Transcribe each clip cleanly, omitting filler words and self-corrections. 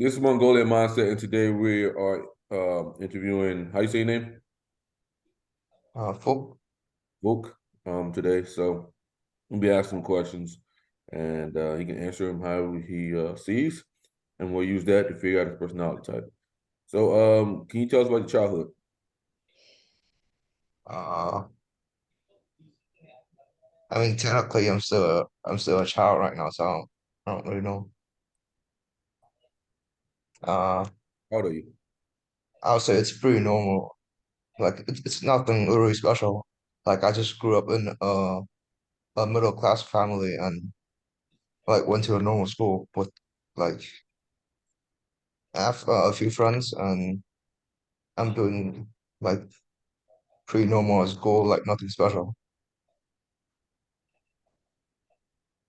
This is Mongolian Mindset, and today we are interviewing, how you say your name? Folk. Vuk, today. So we'll be asking questions, and he can answer them how he sees, and we'll use that to figure out his personality type. So, can you tell us about your childhood? Uh, I mean, technically, I'm still a child right now, so I don't really know. Uh, How old are you? I would say it's pretty normal. Like it's nothing really special. Like I just grew up in a middle class family and like went to a normal school with like I have a few friends and I'm doing like pretty normal at school, like nothing special.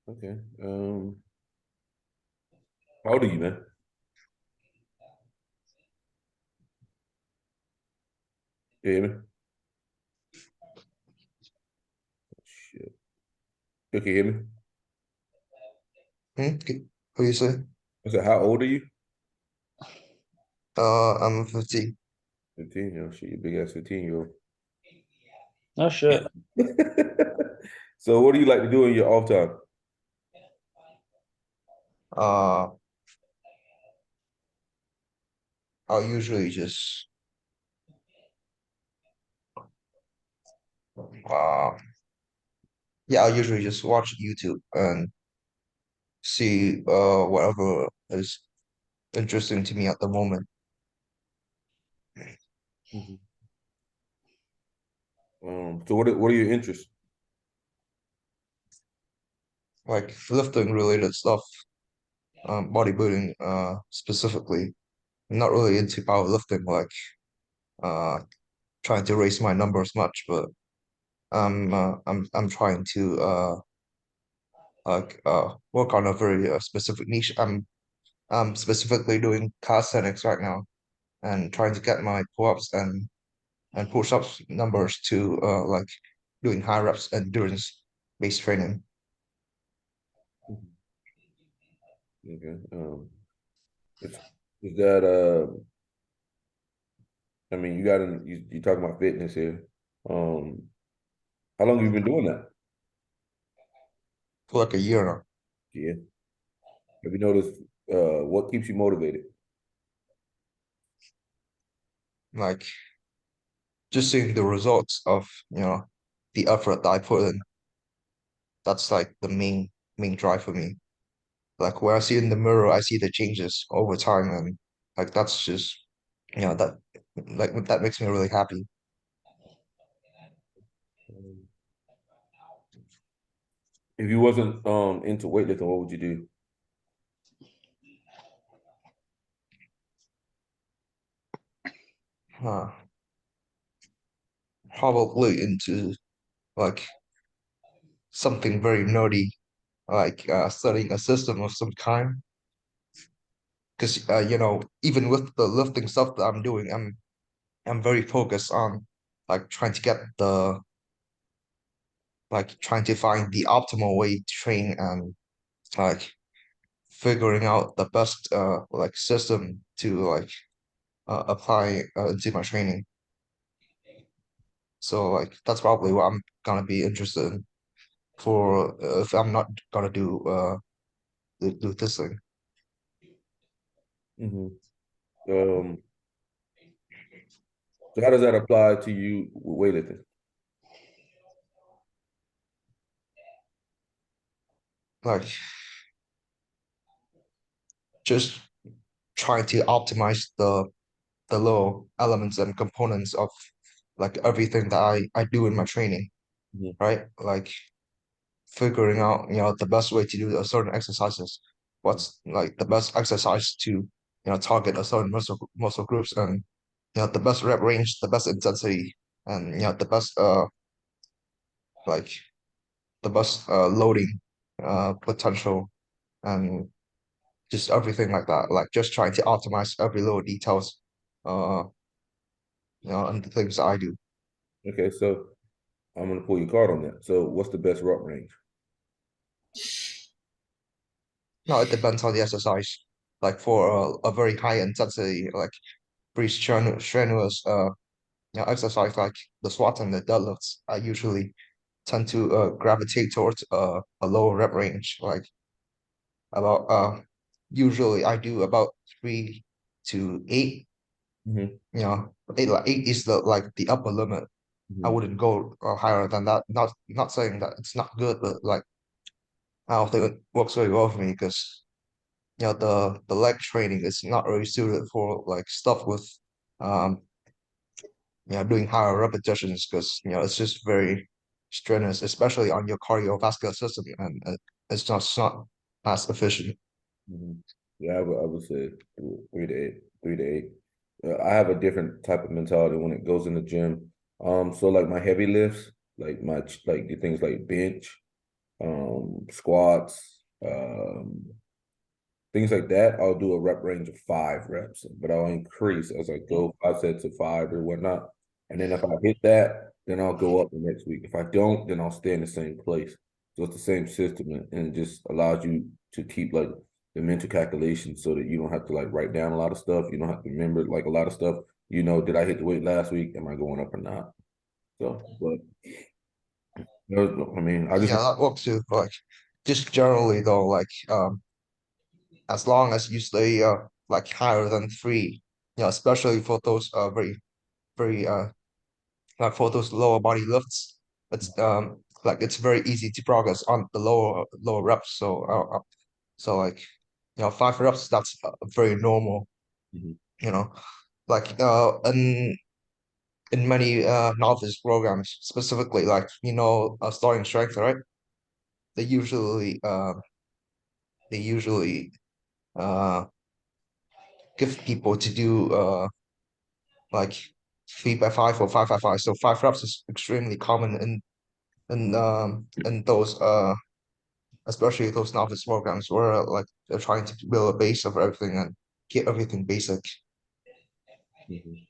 Okay. How old are you, man? You hear me? Shit. You can hear me? What do you say? I said, how old are you? I'm 50. 15. You know, shit, you big ass 15-year-old. Oh shit. So, what do you like to do in your off time? Uh, I'll usually just uh yeah, I usually just watch YouTube and see whatever is interesting to me at the moment. Mhm. So what are your interests? Like lifting related stuff, bodybuilding specifically. I'm not really into powerlifting, like uh trying to raise my numbers much, but I'm trying to work on a very specific niche. I'm specifically doing calisthenics right now and trying to get my pull-ups and push-ups numbers to like doing high reps endurance based training. Mhm. Okay. Is, is that I mean, you talking about fitness here. Um, how long have you been doing that? For like a year now. Yeah. Have you noticed what keeps you motivated? Like just seeing the results of, the effort that I put in. That's like the main drive for me. Like when I see in the mirror, I see the changes over time and like that's just that that makes me really happy. Um, If you wasn't into weightlifting, what would you do? Uh, Probably into like something very nerdy, like studying a system of some kind. Because even with the lifting stuff that I'm doing, I'm very focused on like trying to find the optimal way to train and like figuring out the best like system to like apply into my training. So like that's probably what I'm gonna be interested in for if I'm not gonna do this thing. Hmm. Um, so how does that apply to you with weightlifting? Like just trying to optimize the little elements and components of like everything that I do in my training, Mhm. right? Like figuring out, the best way to do a certain exercises, what's like the best exercise to, target a certain muscle groups and the best rep range, the best intensity, and the best like the best loading potential and just everything like that. Like just trying to optimize every little details uh and the things I do. Okay, so I'm gonna pull your card on that. So what's the best rep range? No, it depends on the exercise. like for a very high intensity, like pretty strenuous exercise like the squats and the deadlifts, I usually tend to gravitate towards a lower rep range, like about usually I do about 3 to 8. Mm-hmm. Eight is the upper limit. I Mm-hmm. wouldn't go higher than that. Not saying that it's not good, but like I don't think it works very well for me because the leg training is not really suited for like stuff with um doing higher repetitions because it's just very strenuous, especially on your cardiovascular system, and it's not as efficient. Mm-hmm. Yeah, I would say 3 to 8, 3 to 8. I have a different type of mentality when it goes in the gym. So like my heavy lifts, like like the things like bench, squats, things like that, I'll do a rep range of 5 reps, but I'll increase as I go 5 sets of 5 or whatnot. And then if I hit that, then I'll go up the next week. If I don't, then I'll stay in the same place. So it's the same system, and it just allows you to keep like the mental calculation so that you don't have to like write down a lot of stuff. You don't have to remember like a lot of stuff. Did I hit the weight last week? Am I going up or not? So, but I mean, I just Yeah, that works too. Like just generally though, like as long as you stay like higher than 3, especially for those very like for those lower body lifts, it's like it's very easy to progress on the lower reps. So like 5 reps, that's very normal. Mhm. You know, like in many novice programs, specifically like starting strength, right? They usually they usually uh give people to do like 3 by 5 or 5 by 5. So 5 reps is extremely common in those especially those novice programs where like they're trying to build a base of everything and keep everything basic. Mhm.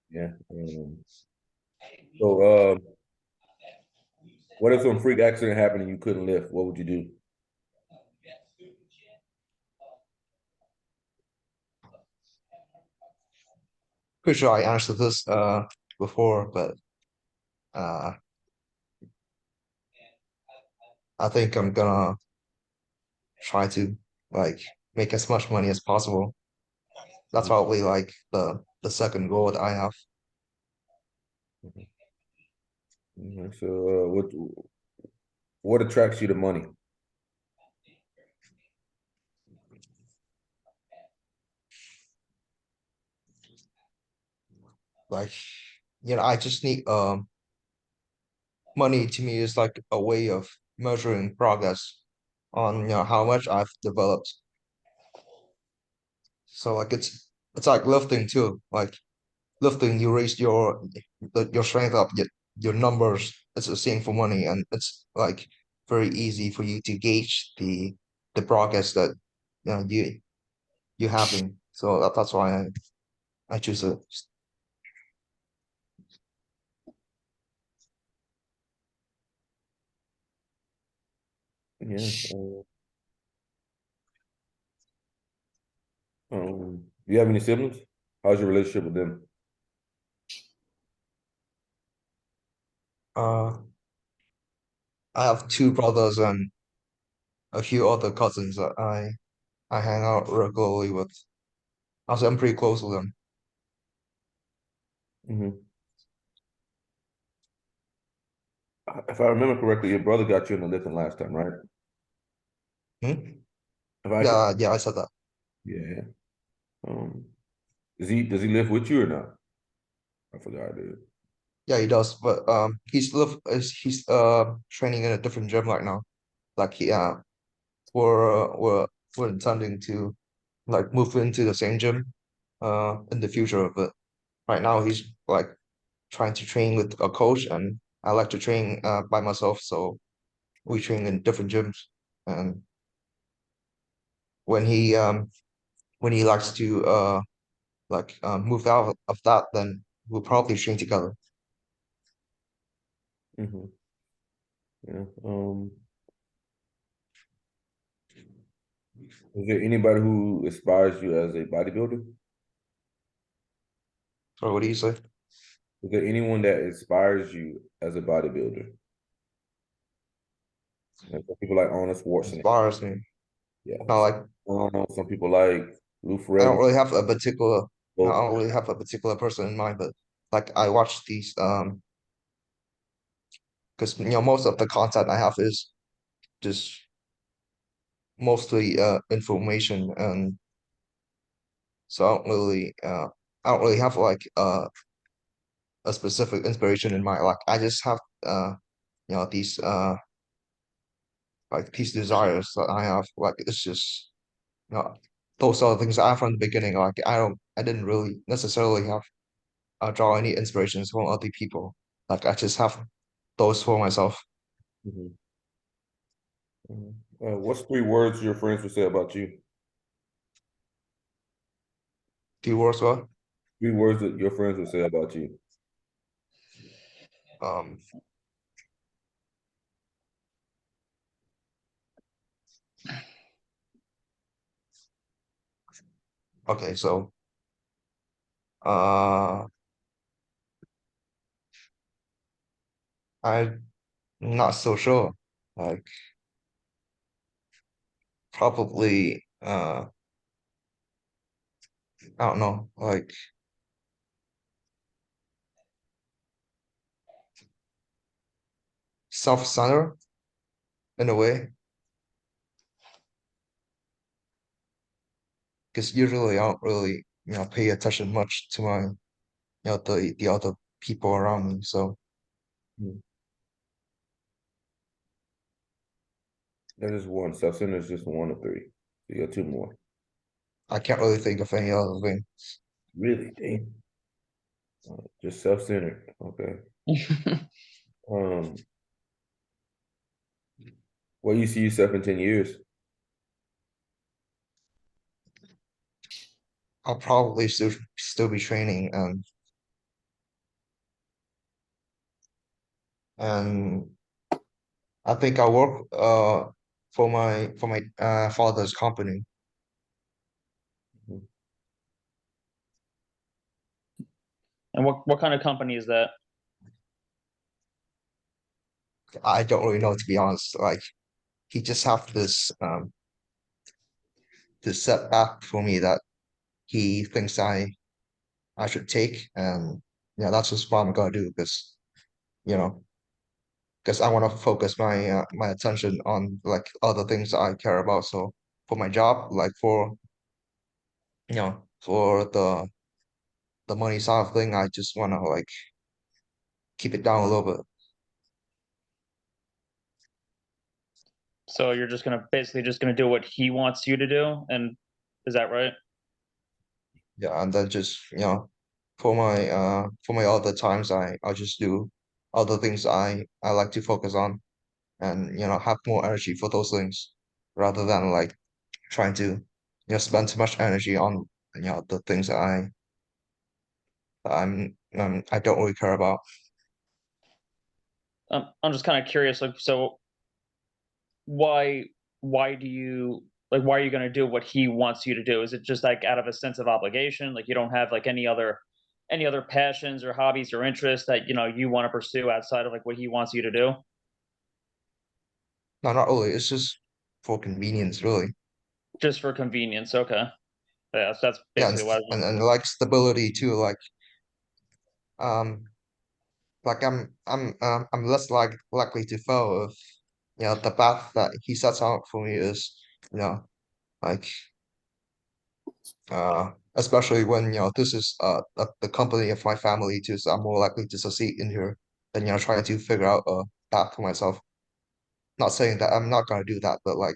Yeah. So, what if some freak accident happened and you couldn't lift? What would you do? Pretty sure I answered this before, but uh I think I'm gonna try to like make as much money as possible. That's probably like the second goal that I have. So, what attracts you to money? Like, I just need money to me is like a way of measuring progress on how much I've developed. So like it's like lifting too. Like lifting, you raise your strength up, your numbers. It's the same for money, and it's like very easy for you to gauge the progress that you having. So that's why I choose it. Yeah. Do you have any siblings? How's your relationship with them? Uh, I have 2 brothers and a few other cousins that I hang out regularly with. Also, I'm pretty close with them. Hmm. If I remember correctly, your brother got you in the lifting last time, right? Hmm? If I could, Yeah, I said that. yeah. Um, does he live with you or not? I forgot, dude. Yeah, he does. But he's training in a different gym right now. Like we're intending to like move into the same gym in the future. But right now he's like trying to train with a coach, and I like to train by myself. So we train in different gyms. And when he um when he likes to move out of that, then we'll probably train together. Hmm. Yeah. Is there anybody who inspires you as a bodybuilder? So what do you say? Is there anyone that inspires you as a bodybuilder? Like some people like Arnold Schwarzenegger. Inspires me. Yeah. No, like Some people like Lou I don't Ferrigno. really have a particular. No, I Well, don't really have a particular person in mind, but like I watch these because most of the content I have is just mostly information, and so I don't really have like a specific inspiration in mind. Like I just have these like these desires that I have. Like it's just those are the things I have from the beginning. Like I didn't really necessarily have draw any inspirations from other people. Like I just have those for myself. mhm, mhm. What's 3 words your friends would say about you? Few words well. 3 words that your friends would say about you. Um okay, so uh I'm not so sure. Like probably I don't know, like self-centered in a way. Because usually I don't really, pay attention much to my, the other people around me. So Mhm. That is one. Self-centered is just one of 3. So you got 2 more. I can't really think of any other thing. Really? Dang. Just self-centered. Okay. Um, where you see yourself in 10 years? I'll probably still be training, and I think I work for my father's company. Mhm. And what kind of company is that? I don't really know, to be honest. Like he just have this setback for me that he thinks I should take, and yeah, that's just what I'm gonna do because you know because I want to focus my attention on like other things that I care about. So for my job, like for the money side of thing, I just want to like keep it down a little bit. So you're just gonna basically just gonna do what he wants you to do, and is that right? Yeah, and then just for my other times, I'll just do other things I like to focus on, and have more energy for those things rather than like trying to spend too much energy on the things I don't really care about. I'm just kind of curious. Like, so why why do you like why are you gonna do what he wants you to do? Is it just like out of a sense of obligation? Like you don't have like any other passions or hobbies or interests that you want to pursue outside of like what he wants you to do? No, not really. It's just for convenience, really. Just for convenience. Okay. Yeah, that's Yeah, basically what I was just. and like stability too. Um, like I'm less likely to fail if the path that he sets out for me is you know like especially when this is the company of my family too. So I'm more likely to succeed in here than trying to figure out a path for myself. Not saying that I'm not gonna do that, but like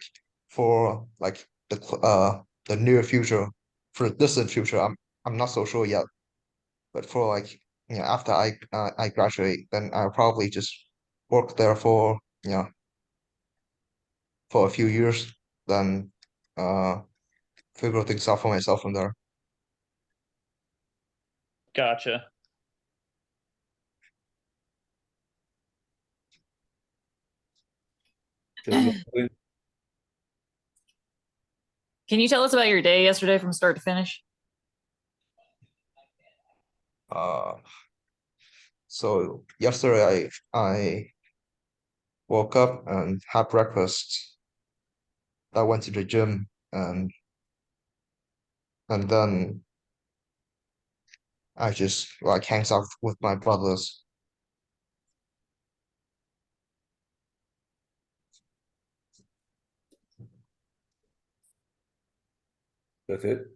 for like the near future, for the distant future, I'm not so sure yet. But for like after I graduate, then I'll probably just work there for for a few years, then uh figure things out for myself from there. Gotcha. So, Can you tell us about your day yesterday from start to finish? So yesterday I woke up and had breakfast. I went to the gym and then I just like hangs out with my brothers. That's it.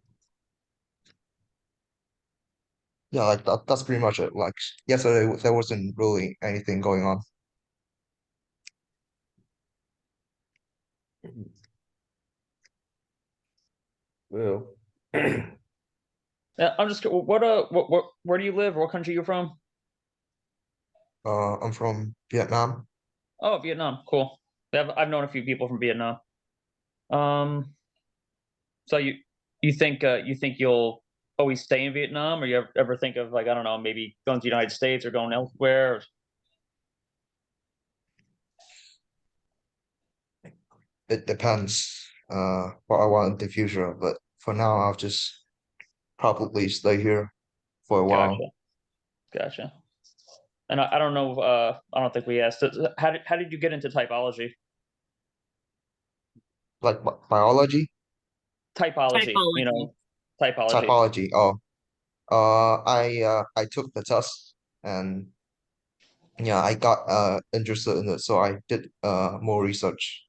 Yeah, like that's pretty much it. Like yesterday there wasn't really anything going on. Well, I'm just where do you live? What country you from? I'm from Vietnam. Oh, Vietnam. Cool. I've known a few people from Vietnam. Um, so you think you'll always stay in Vietnam, or you ever think of, like, I don't know, maybe going to the United States or going elsewhere? It depends what I want in the future, but for now I'll just probably stay here for a while. Gotcha, gotcha. And I don't know. I don't think we asked. How did you get into typology? Like biology, Typology. You Typology. know, typology. typology. Oh, I took the test and yeah, I got interested in it, so I did more research,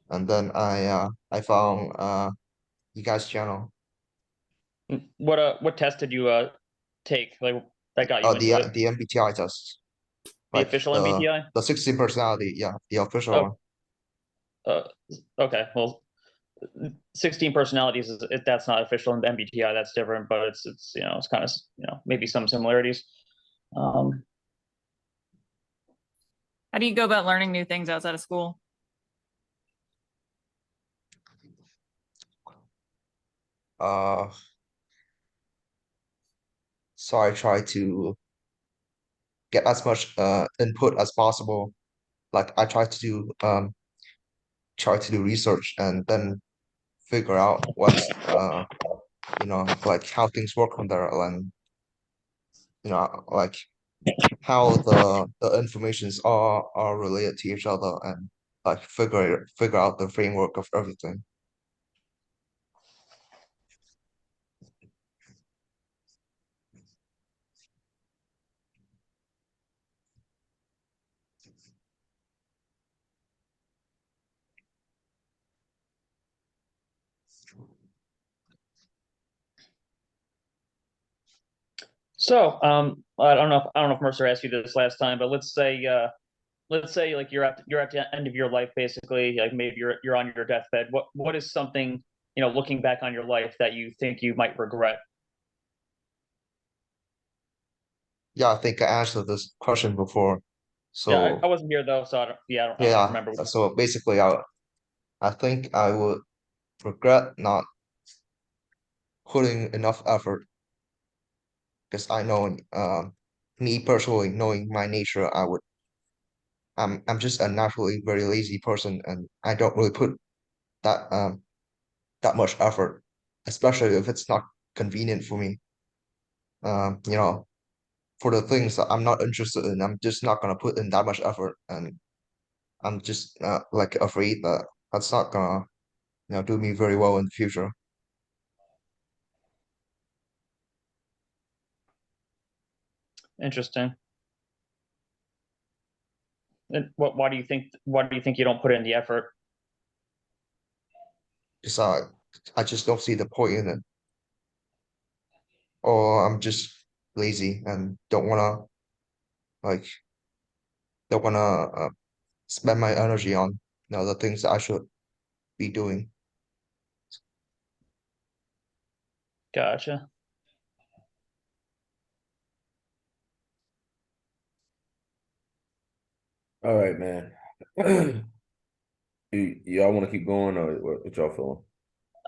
and then I found you guys' channel. What test did you take, like, that got you into it? The MBTI test, The like official MBTI? the 16 personality, yeah, the official Oh, one. uh, okay. Well, 16 personalities that's not official in the MBTI. That's different, but it's it's kind of, maybe some similarities. Um, How do you go about learning new things outside of school? Uh, so I try to get as much input as possible. Like I try to do research and then figure out what's like how things work on there, and like how the informations are related to each other, and like figure out the framework of everything. so I don't know if Mercer asked you this last time, but let's say, like, you're at the end of your life, basically, like maybe you're on your deathbed. What is something, looking back on your life, that you think you might regret? Yeah, I think I answered this question before. Yeah, So I wasn't here though, so I don't yeah, remember. so basically I think I would regret not putting enough effort, because I know me personally, knowing my nature, I'm just a naturally very lazy person, and I don't really put that that much effort, especially if it's not convenient for me. You know, for the things that I'm not interested in, I'm just not gonna put in that much effort, and I'm just like afraid that that's not gonna do me very well in the future. Interesting. And why do you think you don't put in the effort? Just I just don't see the point in it, or I'm just lazy and like don't wanna spend my energy on the things that I should be doing. Gotcha. all right, man. Y'all want to keep going, or what y'all feeling?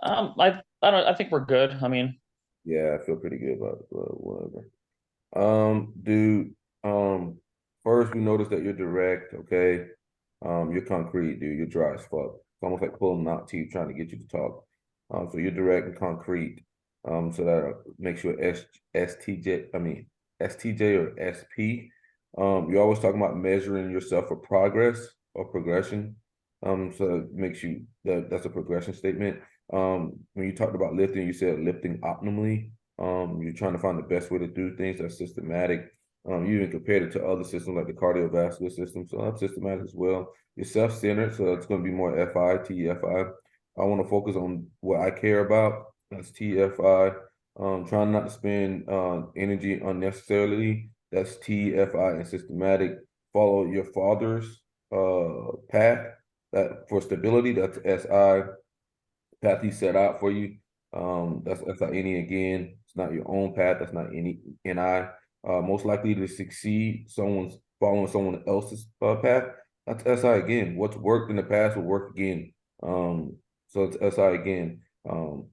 I don't. I think we're good. I mean, Yeah, I feel pretty good about whatever. Dude. First we noticed that you're direct. Okay. You're concrete, dude. You're dry as fuck. almost like pulling out teeth, trying to get you to talk. So you're direct and concrete. So that makes you a STJ. I mean STJ or SP. You're always talking about measuring yourself for progress or progression. So it makes you that's a progression statement. When you talked about lifting, you said lifting optimally. You're trying to find the best way to do things that's systematic. You even compared it to other systems like the cardiovascular system, so that's systematic as well. You're self-centered, so it's going to be more FI, TFI. I want to focus on what I care about. That's TFI. Trying not to spend energy unnecessarily. That's TFI and systematic. Follow your father's path. That for stability, that's SI. Path he set out for you. That's not any again. It's not your own path. That's not any NI. Most likely to succeed. Someone's following someone else's path. That's SI again. What's worked in the past will work again. So it's SI again. And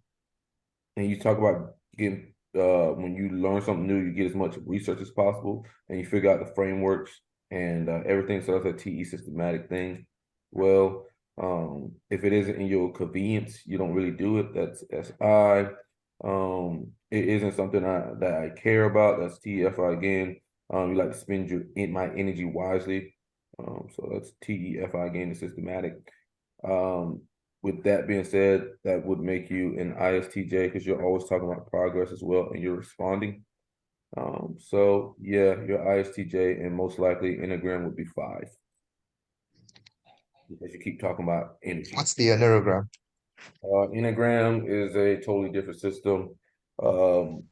you talk about getting when you learn something new, you get as much research as possible, and you figure out the frameworks and everything. So that's a TE systematic thing. Well, if it isn't in your convenience, you don't really do it. That's SI. It isn't something that I care about. That's TFI again. You like to spend my energy wisely. So that's TEFI again, the systematic. With that being said, that would make you an ISTJ because you're always talking about progress as well, and you're responding. So yeah, you're ISTJ, and most likely Enneagram would be 5 because you keep talking about energy. What's the Enneagram? Enneagram is a totally different system. It's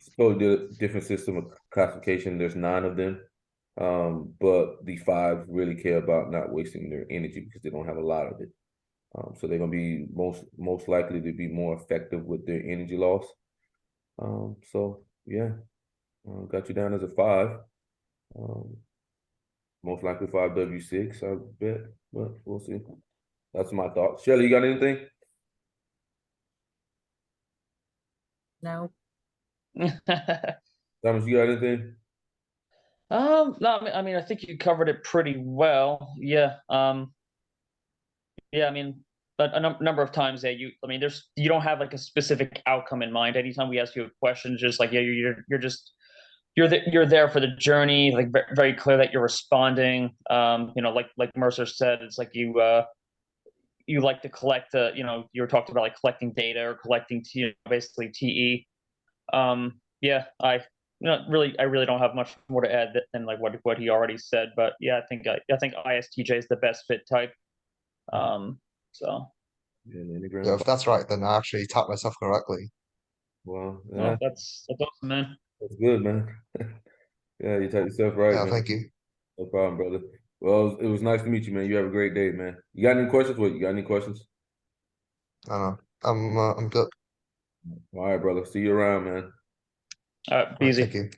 a totally different system of classification. There's 9 of them. But the 5 really care about not wasting their energy because they don't have a lot of it. So they're gonna be most likely to be more effective with their energy loss. So yeah, got you down as a 5. Most likely 5W6, I bet, but we'll see. That's my thoughts. Shelly, you got anything? No. Thomas, you got anything? No, I mean, I think you covered it pretty well. Yeah. Yeah, I mean, a number of times that I mean, you don't have like a specific outcome in mind. Anytime we ask you a question, just like, yeah, you're there for the journey, like very clear that you're responding. Like Mercer said, it's like you like to collect, you were talking about like collecting data or collecting basically TE. Yeah, I really don't have much more to add than like what he already said. But yeah, I think ISTJ is the best fit type. So Yeah, the Enneagram. Yeah, if that's right, then I actually taught myself correctly. Well, no, yeah, that's awesome, man. that's good, man. Yeah, you taught yourself right, Yeah, man. thank you. No problem, brother. Well, it was nice to meet you, man. You have a great day, man. You got any questions? You got any questions? I don't know. I'm good. All right, brother. See you around, man. All right, All right, easy. thank you.